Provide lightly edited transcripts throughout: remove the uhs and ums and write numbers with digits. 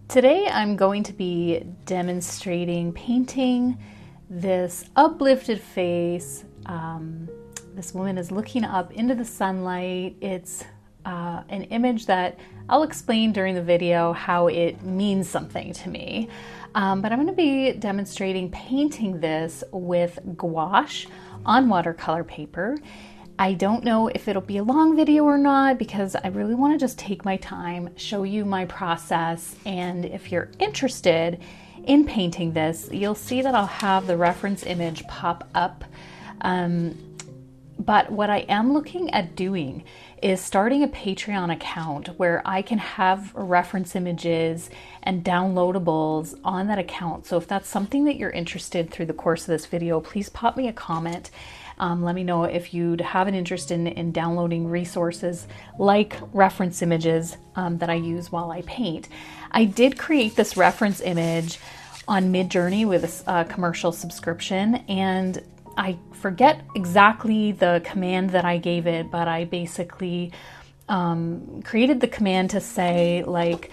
Today I'm going to be demonstrating painting this uplifted face. This woman is looking up into the sunlight. It's an image that I'll explain during the video how it means something to me. But I'm going to be demonstrating painting this with gouache on watercolor paper. I don't know if it'll be a long video or not because I really want to just take my time, show you my process, and if you're interested in painting this, you'll see that I'll have the reference image pop up. But what I am looking at doing is starting a Patreon account where I can have reference images and downloadables on that account. So if that's something that you're interested through the course of this video, please pop me a comment. Let me know if you'd have an interest in downloading resources like reference images that I use while I paint. I did create this reference image on MidJourney with a commercial subscription, and I forget exactly the command that I gave it, but I basically created the command to say like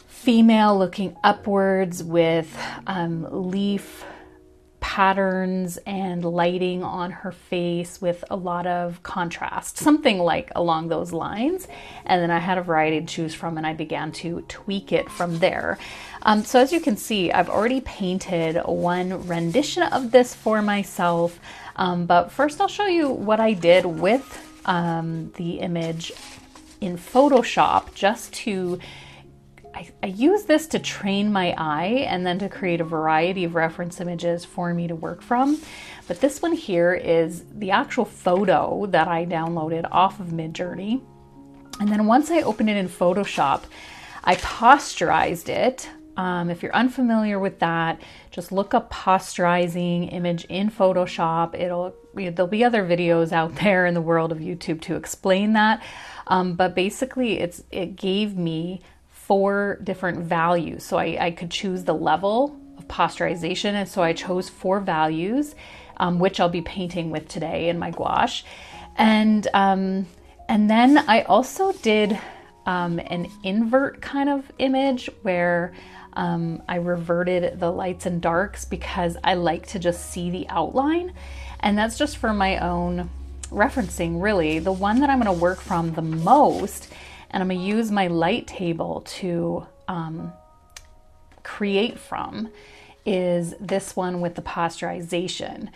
female looking upwards with leaf patterns and lighting on her face with a lot of contrast, something like along those lines. And then I had a variety to choose from and I began to tweak it from there. So as you can see, I've already painted one rendition of this for myself. But first I'll show you what I did with the image in Photoshop just to I use this to train my eye and then to create a variety of reference images for me to work from. But this one here is the actual photo that I downloaded off of MidJourney. And then once I opened it in Photoshop, I posterized it. If you're unfamiliar with that, just look up posterizing image in Photoshop. There'll be other videos out there in the world of YouTube to explain that. But basically it gave me 4 different values. So I could choose the level of posterization. And so I chose 4 values, which I'll be painting with today in my gouache. And then I also did an invert kind of image where I reverted the lights and darks because I like to just see the outline. And that's just for my own referencing, really. The one that I'm going to work from the most, and I'm going to use my light table to create from, is this one with the posterization.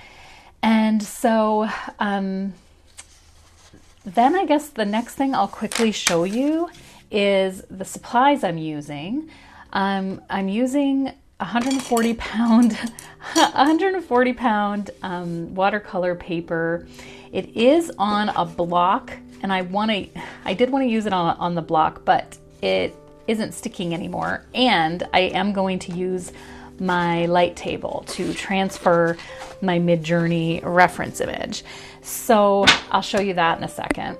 And so then I guess the next thing I'll quickly show you is the supplies I'm using. I'm using 140 pound watercolor paper. It is on a block, and I did want to use it on the block, but it isn't sticking anymore. And I am going to use my light table to transfer my MidJourney reference image. So I'll show you that in a second.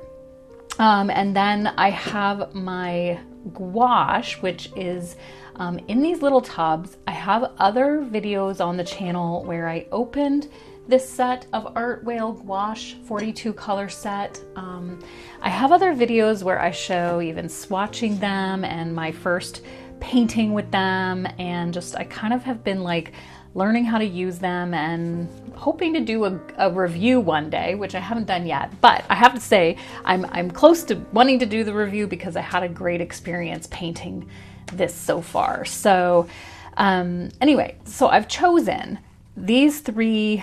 And then I have my gouache, which is in these little tubs. I have other videos on the channel where I opened this set of Art Whale gouache 42 color set. I have other videos where I show even swatching them and my first painting with them, and just I kind of have been like learning how to use them and hoping to do a review one day, which I haven't done yet. But I have to say I'm close to wanting to do the review because I had a great experience painting this so far. So anyway, so I've chosen these 3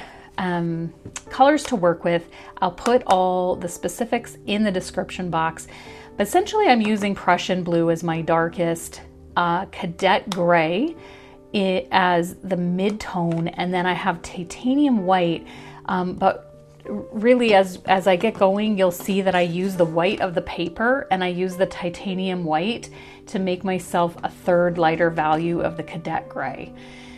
colors to work with. I'll put all the specifics in the description box, but essentially I'm using Prussian blue as my darkest, cadet gray as the mid-tone, and then I have titanium white, but really as I get going, you'll see that I use the white of the paper and I use the titanium white to make myself a 3rd lighter value of the cadet gray.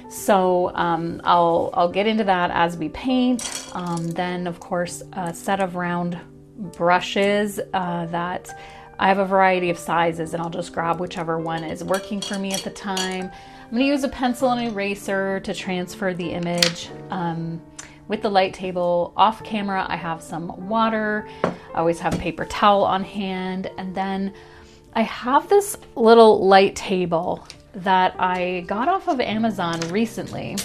So I'll get into that as we paint. Then of course a set of round brushes that I have a variety of sizes, and I'll just grab whichever one is working for me at the time. I'm going to use a pencil and eraser to transfer the image. With the light table off camera, I have some water. I always have paper towel on hand, and then I have this little light table that I got off of Amazon recently.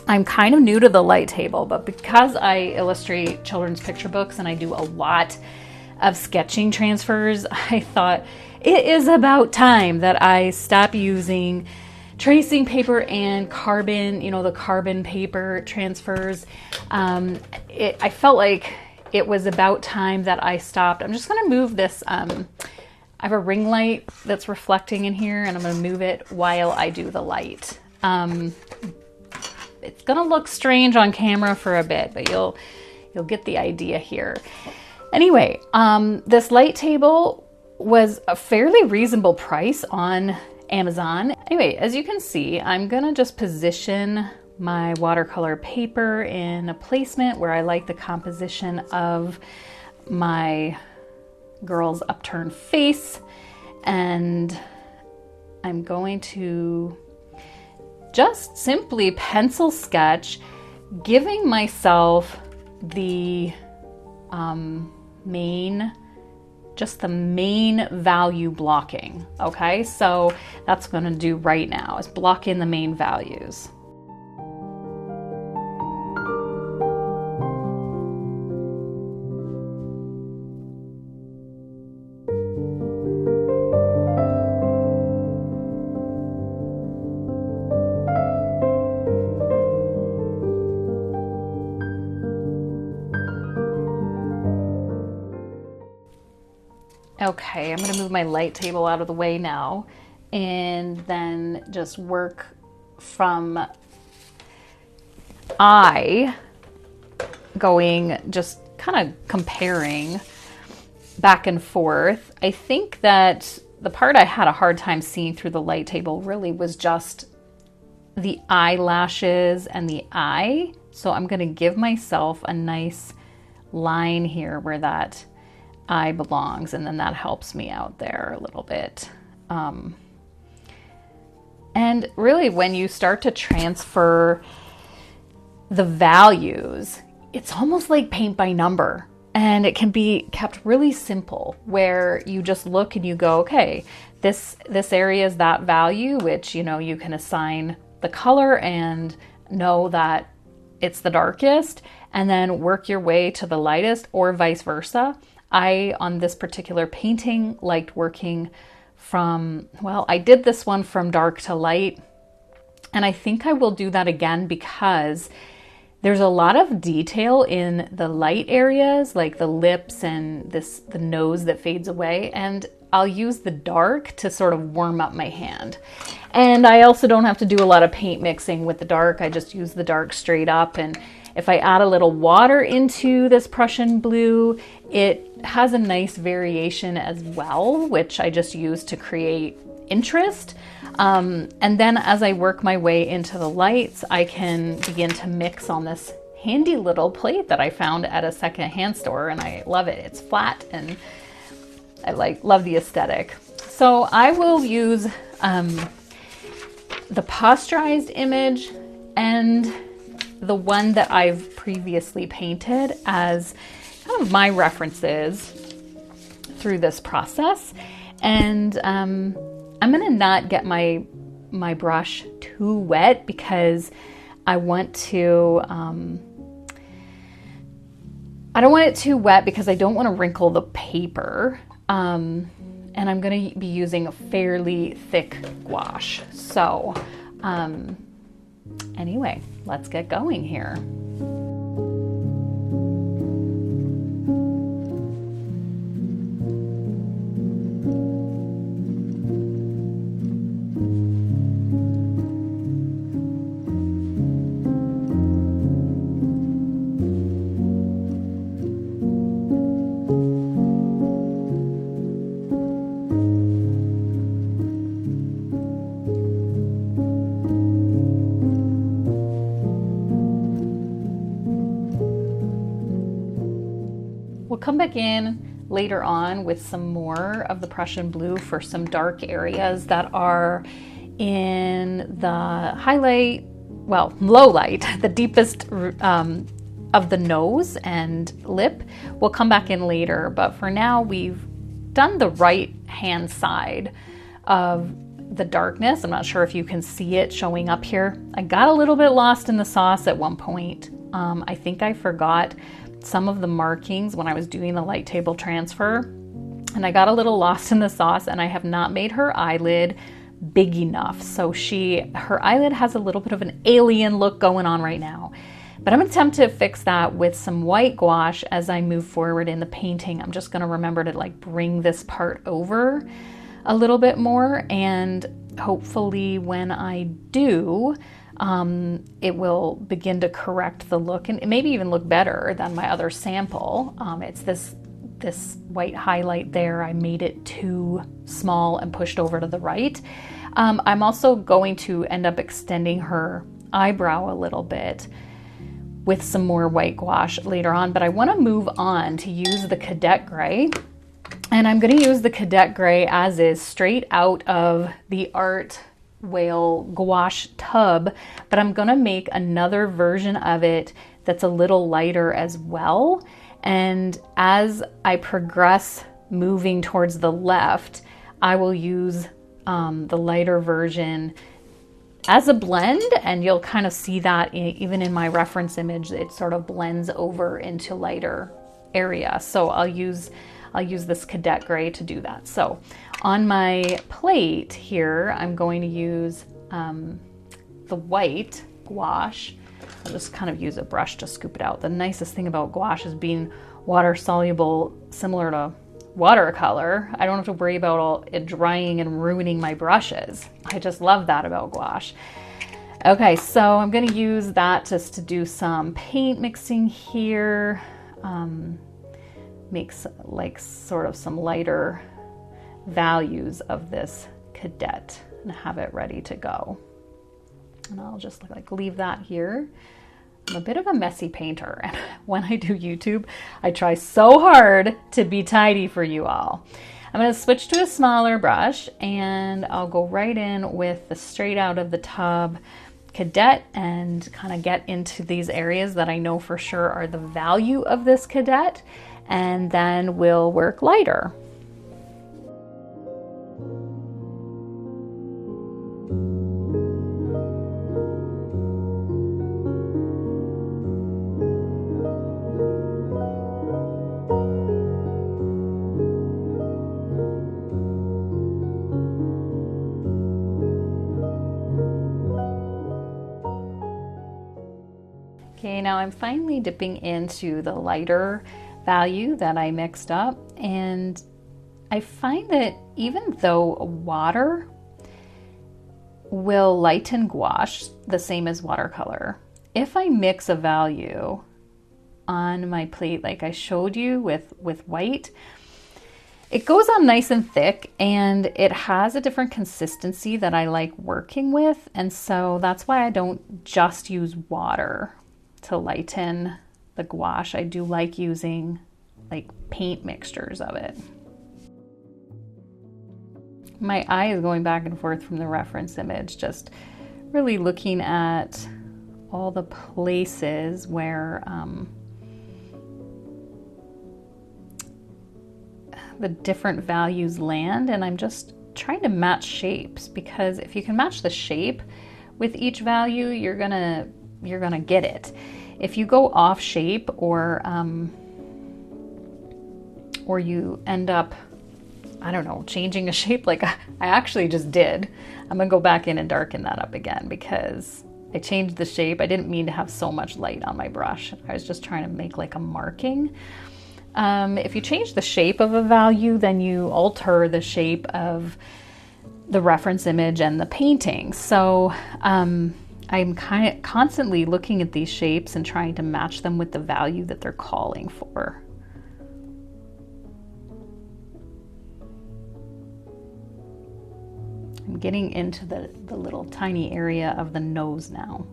I'm kind of new to the light table, but because I illustrate children's picture books and I do a lot of sketching transfers, I thought it is about time that I stop using tracing paper and carbon, the carbon paper transfers. I felt like it was about time that I stopped. I'm just going to move this. I have a ring light that's reflecting in here, and I'm going to move it while I do the light. It's going to look strange on camera for a bit, but you'll get the idea here. Anyway, this light table was a fairly reasonable price on Amazon. Anyway, as you can see, I'm going to just position my watercolor paper in a placement where I like the composition of my girl's upturned face, and I'm going to just simply pencil sketch, giving myself the main value blocking. Okay, so that's what I'm gonna do right now, is block in the main values. Okay, I'm going to move my light table out of the way now and then just work from eye, going, just kind of comparing back and forth. I think that the part I had a hard time seeing through the light table really was just the eyelashes and the eye. So I'm going to give myself a nice line here where that eye belongs, and then that helps me out there a little bit. And really, when you start to transfer the values, it's almost like paint by number, and it can be kept really simple, where you just look and you go, okay, this area is that value, which you can assign the color and know that it's the darkest, and then work your way to the lightest, or vice versa. I, on this particular painting, liked working from, I did this one from dark to light, and I think I will do that again because there's a lot of detail in the light areas, like the lips and the nose that fades away, and I'll use the dark to sort of warm up my hand. And I also don't have to do a lot of paint mixing with the dark. I just use the dark straight up, and if I add a little water into this Prussian blue, it has a nice variation as well, which I just use to create interest. And then as I work my way into the lights, I can begin to mix on this handy little plate that I found at a secondhand store, and I love it. It's flat and I love the aesthetic. So I will use the posterized image and the one that I've previously painted as kind of my references through this process. And I'm gonna not get my brush too wet because I want to, I don't want it too wet because I don't want to wrinkle the paper. And I'm gonna be using a fairly thick gouache. So anyway, let's get going here. We'll come back in later on with some more of the Prussian blue for some dark areas that are in the highlight, low light, the deepest of the nose and lip. We'll come back in later, but for now we've done the right hand side of the darkness. I'm not sure if you can see it showing up here. I got a little bit lost in the sauce at one point. I think I forgot some of the markings when I was doing the light table transfer, and I got a little lost in the sauce, and I have not made her eyelid big enough. So her eyelid has a little bit of an alien look going on right now. But I'm going to attempt to fix that with some white gouache as I move forward in the painting. I'm just going to remember to like bring this part over a little bit more, and hopefully when I do, it will begin to correct the look and maybe even look better than my other sample. It's this white highlight there. I made it too small and pushed over to the right. I'm also going to end up extending her eyebrow a little bit with some more white gouache later on, but I want to move on to use the Cadet Gray. And I'm going to use the Cadet Gray as is, straight out of the Art Whale gouache tub, but I'm going to make another version of it that's a little lighter as well. And as I progress moving towards the left, I will use the lighter version as a blend, and you'll kind of see that even in my reference image, it sort of blends over into lighter area. So I'll use this Cadet Gray to do that. So on my plate here, I'm going to use the white gouache. I'll just kind of use a brush to scoop it out. The nicest thing about gouache is being water soluble, similar to watercolor. I don't have to worry about it drying and ruining my brushes. I just love that about gouache. Okay, so I'm going to use that just to do some paint mixing here. Makes like sort of some lighter values of this Cadet and have it ready to go. And I'll just like leave that here. I'm a bit of a messy painter, and when I do YouTube, I try so hard to be tidy for you all. I'm going to switch to a smaller brush, and I'll go right in with the straight out of the tub Cadet and kind of get into these areas that I know for sure are the value of this Cadet, and then we'll work lighter. Okay, now I'm finally dipping into the lighter value that I mixed up, and I find that even though water will lighten gouache the same as watercolor, if I mix a value on my plate like I showed you with white, it goes on nice and thick, and it has a different consistency that I like working with, and so that's why I don't just use water to lighten the gouache. I do like using like paint mixtures of it. My eye is going back and forth from the reference image, just really looking at all the places where the different values land, and I'm just trying to match shapes, because if you can match the shape with each value, you're gonna get it. If you go off shape or you end up, I don't know, changing a shape like I actually just did, I'm gonna go back in and darken that up again because I changed the shape. I didn't mean to have so much light on my brush. I was just trying to make like a marking. If you change the shape of a value, then you alter the shape of the reference image and the painting. So I'm kind of constantly looking at these shapes and trying to match them with the value that they're calling for. I'm getting into the little tiny area of the nose now.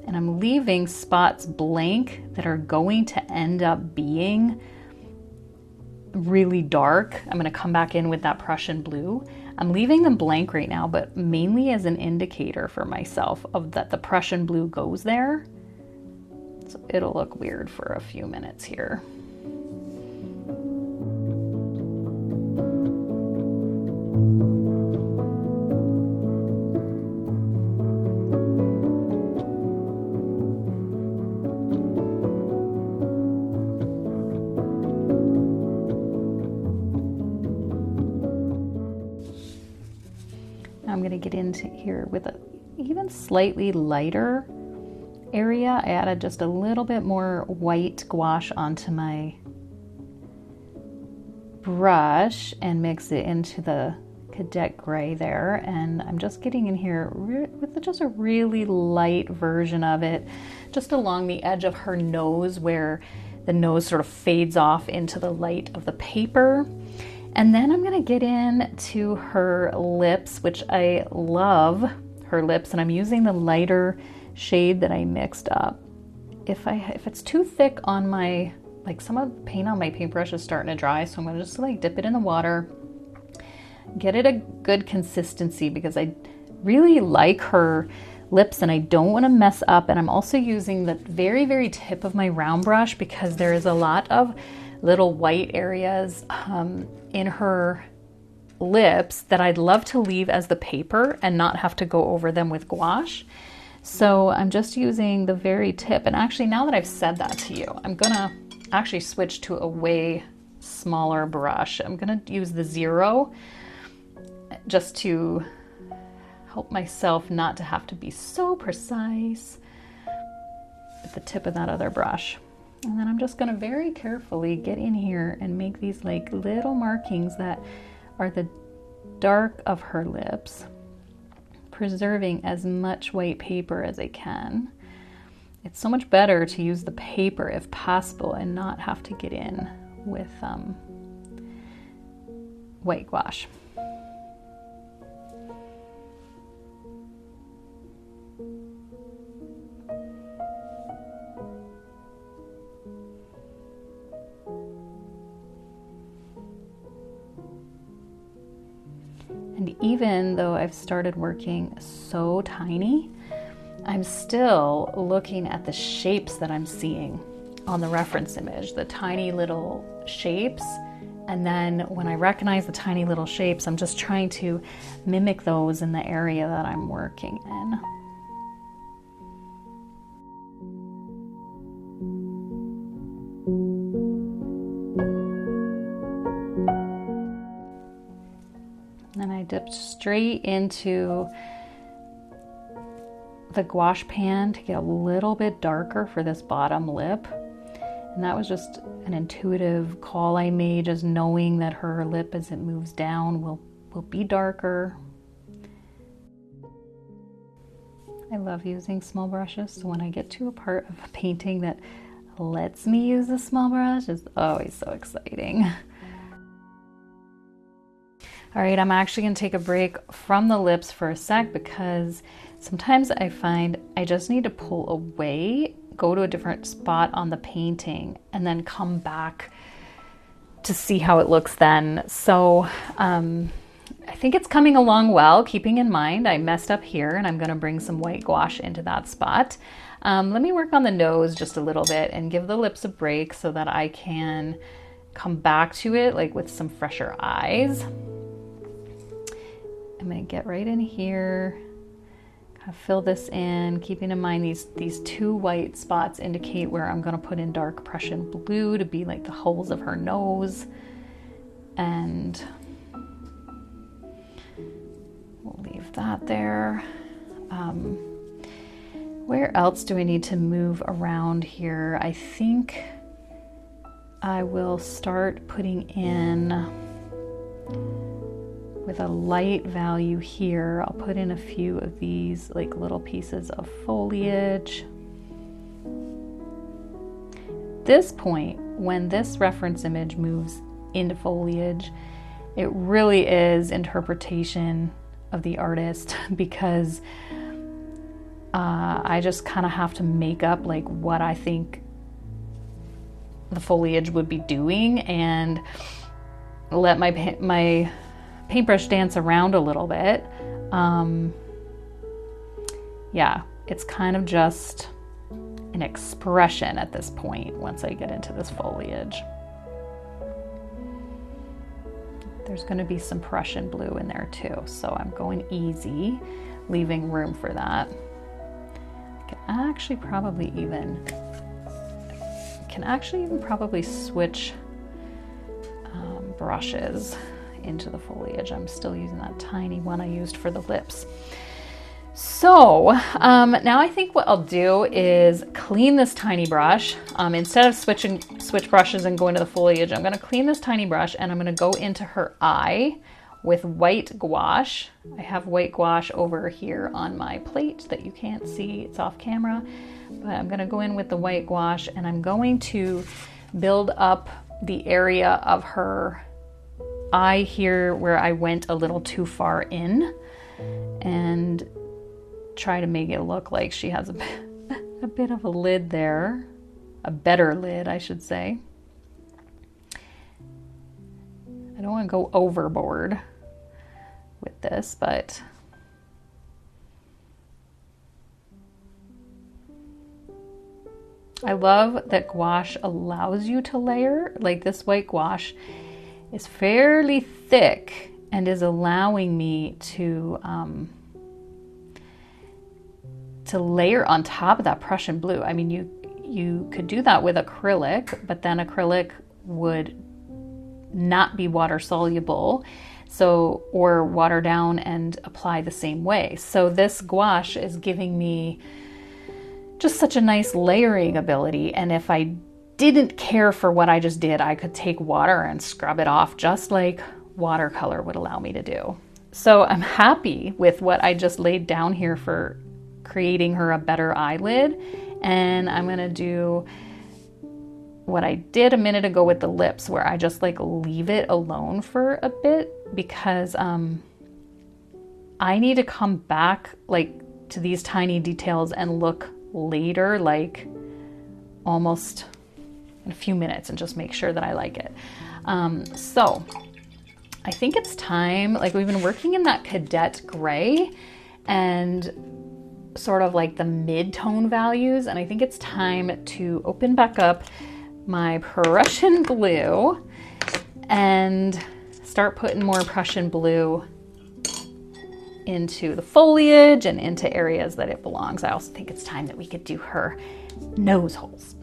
And I'm leaving spots blank that are going to end up being really dark. I'm going to come back in with that Prussian blue. I'm leaving them blank right now, but mainly as an indicator for myself of that the Prussian blue goes there. So it'll look weird for a few minutes here. I'm going to get into here with a even slightly lighter area. I added just a little bit more white gouache onto my brush and mix it into the cadet gray there, and I'm just getting in here with just a really light version of it, just along the edge of her nose where the nose sort of fades off into the light of the paper. And then I'm going to get into her lips, which I love her lips, and I'm using the lighter shade that I mixed up. If it's too thick on my, like, some of the paint on my paintbrush is starting to dry, so I'm going to just like dip it in the water, get it a good consistency, because I really like her lips and I don't want to mess up. And I'm also using the very, very tip of my round brush because there is a lot of little white areas in her lips that I'd love to leave as the paper and not have to go over them with gouache. So I'm just using the very tip. And actually, now that I've said that to you, I'm gonna actually switch to a way smaller brush. I'm gonna use the 0 just to help myself not to have to be so precise with the tip of that other brush. And then I'm just gonna very carefully get in here and make these like little markings that are the dark of her lips, preserving as much white paper as I can. It's so much better to use the paper if possible and not have to get in with white gouache. And even though I've started working so tiny, I'm still looking at the shapes that I'm seeing on the reference image, the tiny little shapes. And then when I recognize the tiny little shapes, I'm just trying to mimic those in the area that I'm working in. And I dipped straight into the gouache pan to get a little bit darker for this bottom lip. And that was just an intuitive call I made, just knowing that her lip as it moves down will be darker. I love using small brushes, so when I get to a part of a painting that lets me use a small brush, it's always so exciting. All right, I'm actually gonna take a break from the lips for a sec because sometimes I find I just need to pull away, go to a different spot on the painting, and then come back to see how it looks then. So I think it's coming along well, keeping in mind I messed up here and I'm gonna bring some white gouache into that spot. Let me work on the nose just a little bit and give the lips a break so that I can come back to it like with some fresher eyes. I'm gonna get right in here, kind of fill this in, keeping in mind these two white spots indicate where I'm gonna put in dark Prussian blue to be like the holes of her nose. And we'll leave that there. Where else do I need to move around here? I think I will start putting in with a light value here. I'll put in a few of these like little pieces of foliage. This point, when this reference image moves into foliage, it really is interpretation of the artist because I just kind of have to make up like what I think the foliage would be doing and let my paintbrush dance around a little bit. Yeah, it's kind of just an expression at this point once I get into this foliage. There's going to be some Prussian blue in there too, so I'm going easy, leaving room for that. I can actually probably even probably switch brushes into the foliage. I'm still using that tiny one I used for the lips. So now I think what I'll do is clean this tiny brush. Instead of switch brushes and go into the foliage, I'm going to clean this tiny brush and I'm going to go into her eye with white gouache. I have white gouache over here on my plate that you can't see, it's off camera, but I'm going to go in with the white gouache and I'm going to build up the area of her eye here where I went a little too far in, and try to make it look like she has a bit of a lid there, a better lid, I should say. I don't want to go overboard with this, but I love that gouache allows you to layer. Like this white gouache is fairly thick and is allowing me to layer on top of that Prussian blue. I mean, you could do that with acrylic, but then acrylic would not be water soluble, so, or water down and apply the same way. So this gouache is giving me just such a nice layering ability. And if I didn't care for what I just did, I could take water and scrub it off just like watercolor would allow me to do. So I'm happy with what I just laid down here for creating her a better eyelid. And I'm gonna do what I did a minute ago with the lips, where I just like leave it alone for a bit, because I need to come back like to these tiny details and look later, like almost in a few minutes, and just make sure that I like it. So I think it's time, like we've been working in that cadet gray and sort of like the mid-tone values, and I think it's time to open back up my Prussian blue and start putting more Prussian blue into the foliage and into areas that it belongs. I also think it's time that we could do her nose holes.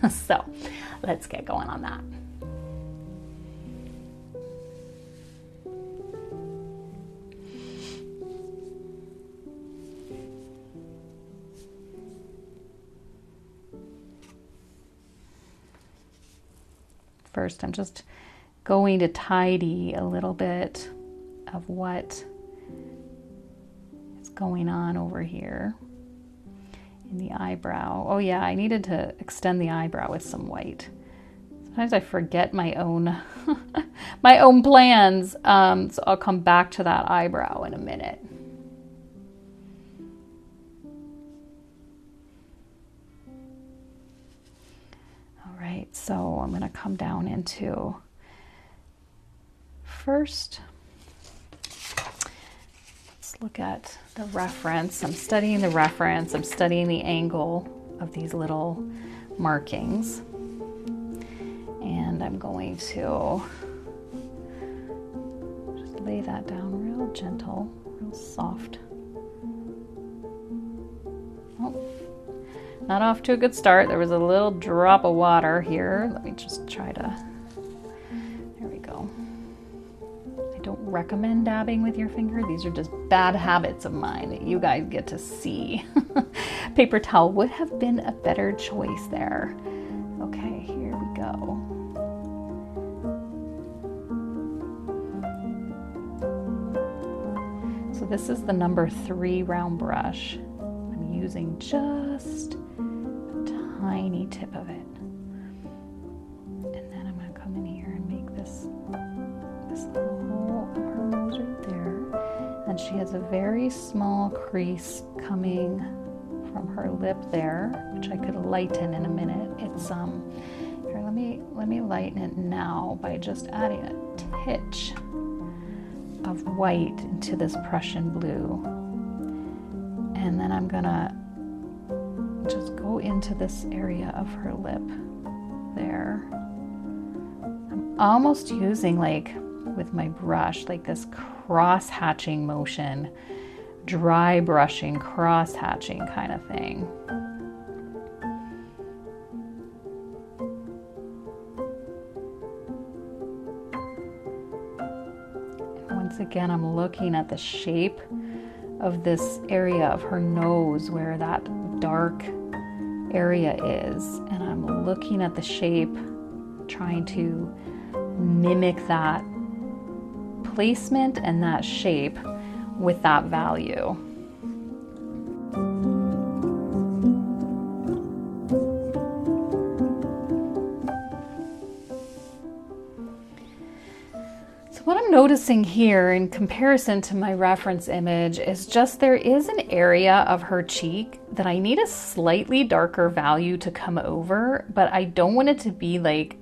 So let's get going on that. First, I'm just going to tidy a little bit of what is going on over here in the eyebrow. Oh yeah, I needed to extend the eyebrow with some white. Sometimes I forget my own my own plans, so I'll come back to that eyebrow in a minute. Right, so I'm going to come down into first, let's look at the reference. I'm studying the reference, I'm studying the angle of these little markings, and I'm going to just lay that down real gentle, real soft. Oh. Not off to a good start. There was a little drop of water here. Let me just try to, there we go. I don't recommend dabbing with your finger. These are just bad habits of mine that you guys get to see. Paper towel would have been a better choice there. Okay, here we go. So this is the number 3 round brush. I'm using just tiny tip of it, and then I'm going to come in here and make this little hole of her nose right there, and she has a very small crease coming from her lip there, which I could lighten in a minute. It's here, let me lighten it now by just adding a titch of white into this Prussian blue, and then I'm gonna just go into this area of her lip there. I'm almost using, like with my brush, like this cross hatching motion, dry brushing, cross hatching kind of thing. again, I'm looking at the shape of this area of her nose where that dark area is, and I'm looking at the shape, trying to mimic that placement and that shape with that value. What I'm noticing here in comparison to my reference image is just there is an area of her cheek that I need a slightly darker value to come over, but I don't want it to be like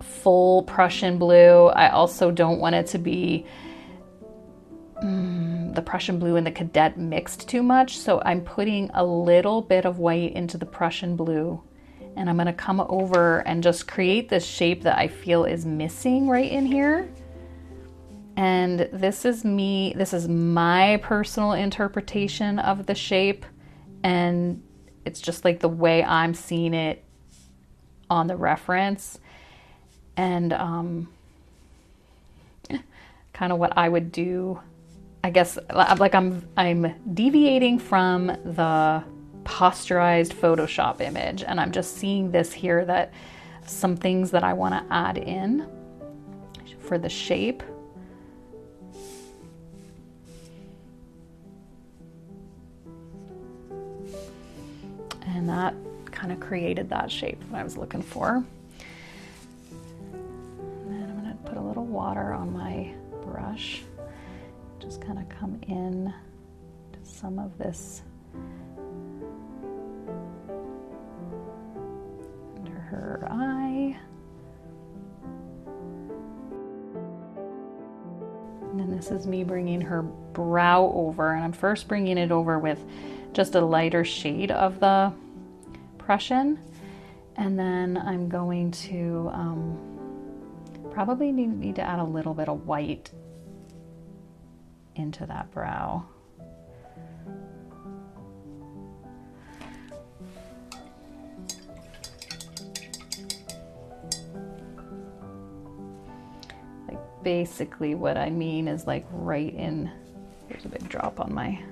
full Prussian blue. I also don't want it to be the Prussian blue and the cadet mixed too much. So I'm putting a little bit of white into the Prussian blue, and I'm going to come over and just create this shape that I feel is missing right in here. And this is my personal interpretation of the shape, and it's just like the way I'm seeing it on the reference, and kind of what I would do, I guess. Like I'm deviating from the posterized Photoshop image, and I'm just seeing this here, that some things that I want to add in for the shape. And that kind of created that shape that I was looking for. And then I'm going to put a little water on my brush. Just kind of come in to some of this under her eye. And then this is me bringing her brow over, and I'm first bringing it over with just a lighter shade of the Prussian, and then I'm going to probably need to add a little bit of white into that brow. Like basically what I mean is like right in, there's a big drop on my,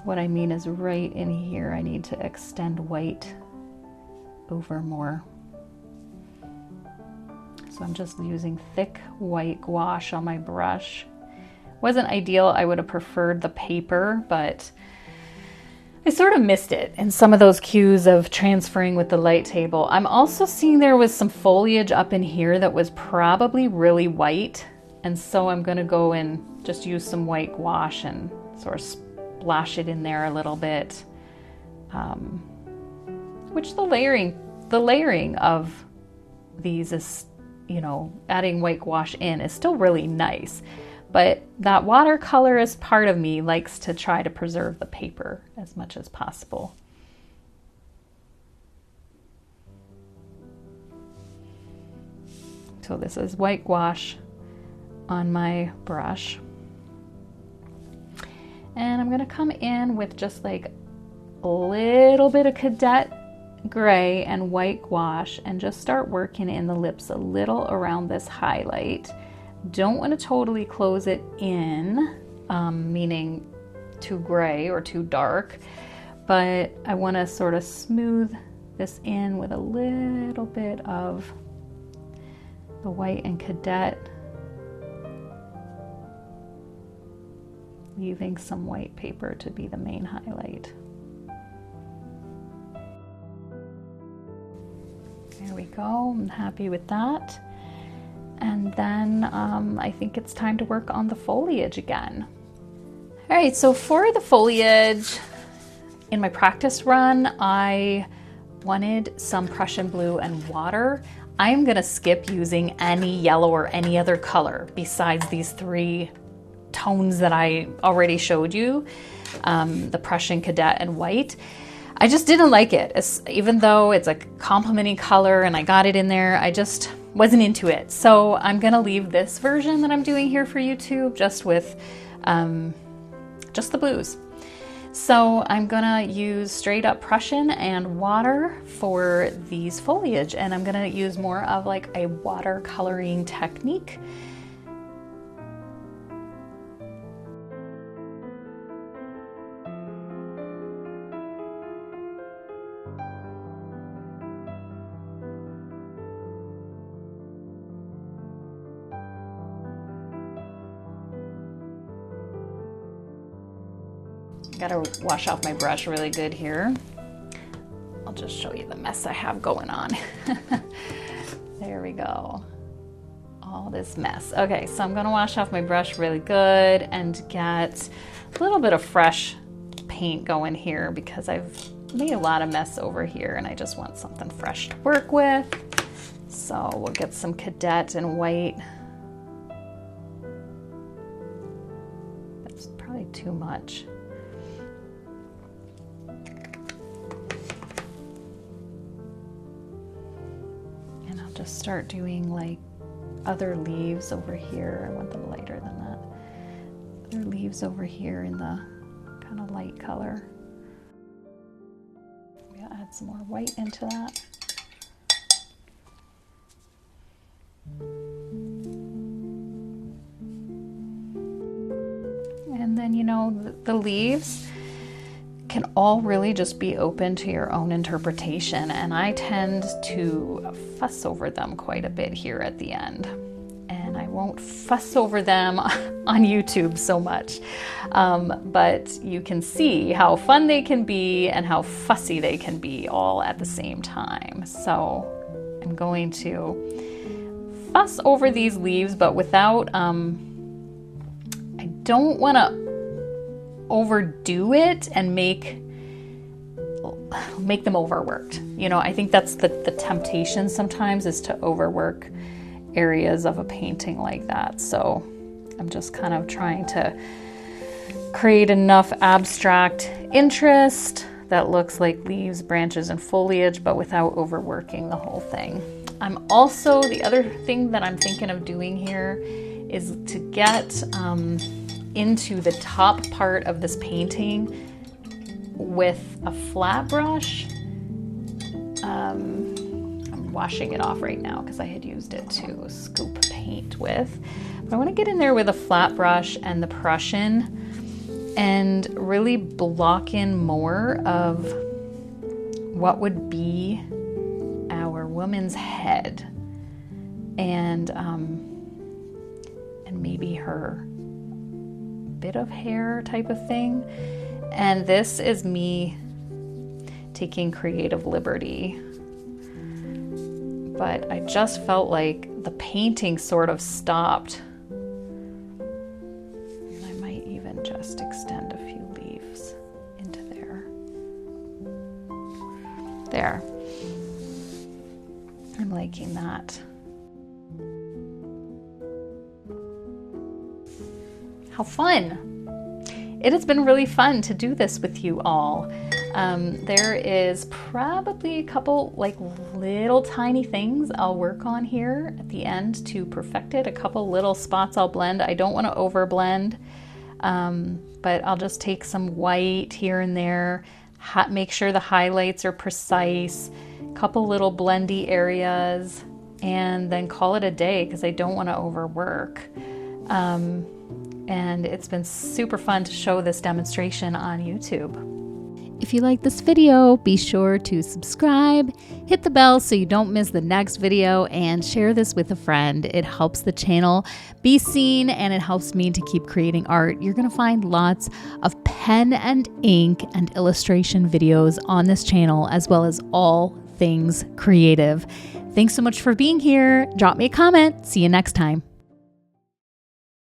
what I mean is right in here, I need to extend white over more. So I'm just using thick white gouache on my brush. Wasn't ideal, I would have preferred the paper, but I sort of missed it in some of those cues of transferring with the light table. I'm also seeing there was some foliage up in here that was probably really white, and so I'm gonna go and just use some white gouache and sort of splash it in there a little bit, which the layering of these is, you know, adding white gouache in is still really nice, but that watercolorist part of me likes to try to preserve the paper as much as possible. So this is white gouache on my brush. And I'm gonna come in with just like a little bit of cadet gray and white gouache and just start working in the lips a little around this highlight. Don't want to totally close it in, meaning too gray or too dark, but I want to sort of smooth this in with a little bit of the white and cadet, leaving some white paper to be the main highlight. There we go, I'm happy with that. And then I think it's time to work on the foliage again. All right, so for the foliage, in my practice run, I wanted some Prussian blue and water. I'm gonna skip using any yellow or any other color besides these three tones that I already showed you, the Prussian, cadet, and white. I just didn't like it. Even though it's a complementing color and I got it in there, I just wasn't into it. So I'm gonna leave this version that I'm doing here for YouTube just with just the blues. So I'm gonna use straight up Prussian and water for these foliage, and I'm gonna use more of like a watercoloring technique. Gotta wash off my brush really good here. I'll just show you the mess I have going on. There we go. All this mess. Okay, so I'm gonna wash off my brush really good and get a little bit of fresh paint going here because I've made a lot of mess over here and I just want something fresh to work with. So we'll get some Cadet in white. That's probably too much. And I'll just start doing like other leaves over here. I want them lighter than that. Other leaves over here in the kind of light color. We'll add some more white into that. And then, you know, the leaves can all really just be open to your own interpretation, and I tend to fuss over them quite a bit here at the end. And I won't fuss over them on YouTube so much, but you can see how fun they can be and how fussy they can be all at the same time. So I'm going to fuss over these leaves, but without, I don't want to overdo it and make them overworked. You know, I think that's the temptation sometimes, is to overwork areas of a painting like that. So I'm just kind of trying to create enough abstract interest that looks like leaves, branches, and foliage, but without overworking the whole thing. I'm also, the other thing that I'm thinking of doing here is to get into the top part of this painting with a flat brush. I'm washing it off right now because I had used it to scoop paint with. But I want to get in there with a flat brush and the Prussian and really block in more of what would be our woman's head and maybe her bit of hair type of thing. And this is me taking creative liberty, but I just felt like the painting sort of stopped, and I might even just extend a few leaves into there. There, I'm liking that. How fun! It has been really fun to do this with you all. There is probably a couple like little tiny things I'll work on here at the end to perfect it. A couple little spots I'll blend. I don't want to over blend, but I'll just take some white here and there, make sure the highlights are precise, a couple little blendy areas, and then call it a day because I don't want to overwork. And it's been super fun to show this demonstration on YouTube. If you like this video, be sure to subscribe, hit the bell so you don't miss the next video, and share this with a friend. It helps the channel be seen and it helps me to keep creating art. You're going to find lots of pen and ink and illustration videos on this channel, as well as all things creative. Thanks so much for being here. Drop me a comment. See you next time.